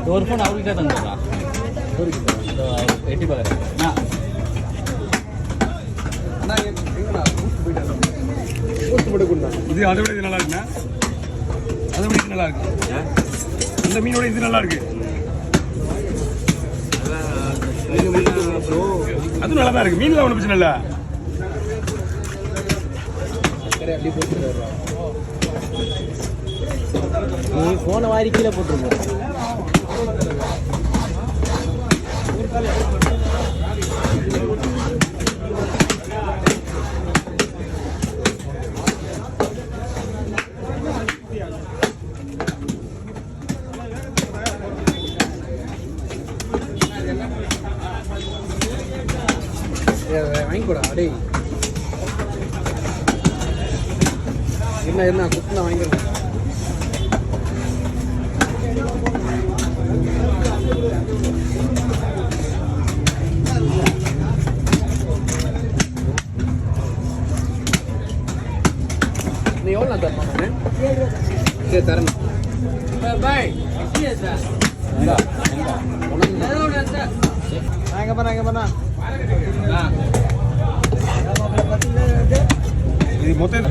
ஒரு ஃபோன் அவர்கிட்ட தந்துடுறா எட்டி பார்க்குறேன் இது அதை விட இது நல்லா இருக்குண்ணா அதை விட இது நல்லா இருக்கு இந்த மீனோட இது நல்லா இருக்கு அது நல்லா தான் இருக்கு மீன்ல ஒன்றும் பிரச்சனை இல்லை நீ ஃபோனை வாரி கீழே போட்டுருக்கோம் வாங்கிக்கூடா அடே என்ன குத்துனா வாங்கிக்கிறேன் நீ எவ்வளோ தரணும் சரி தரணும் பாய் எங்கே பண்ணா இது மொத்தம்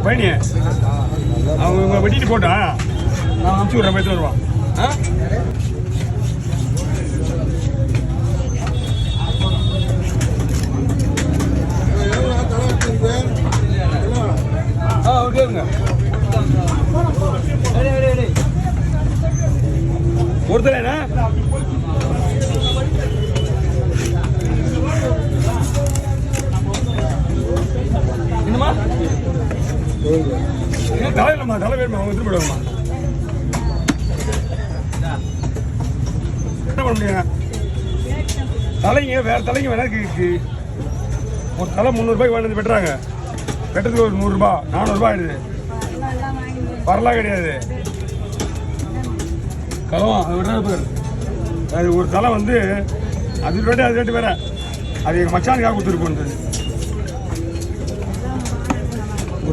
பயணி அவங்க வெட்டிட்டு போட்டான் நான் அனுப்பிச்சு விட்றேன் எடுத்து வருவான் ஓகேங்க ஒருத்தர் என்னமா தலை இல்லைம்மா தலை வேணுமா அவங்க எடுத்துட்டு போயிடுவாங்கம்மா என்ன பண்ண முடியும் தலைங்க வேற தலைங்க வேணா ஒரு தலை 300 ரூபாய்க்கு வாங்கி வெட்டுறாங்க வெட்டுறதுக்கு ஒரு 100 ரூபாய் 400 ரூபாய் ஆயிடுது வரலாம் கிடையாது கலவா அது விடுறது அது ஒரு தலை வந்து அது ரேட்டு வேற அது எங்கள் மச்சானுக்காக கொடுத்துட்டு போனது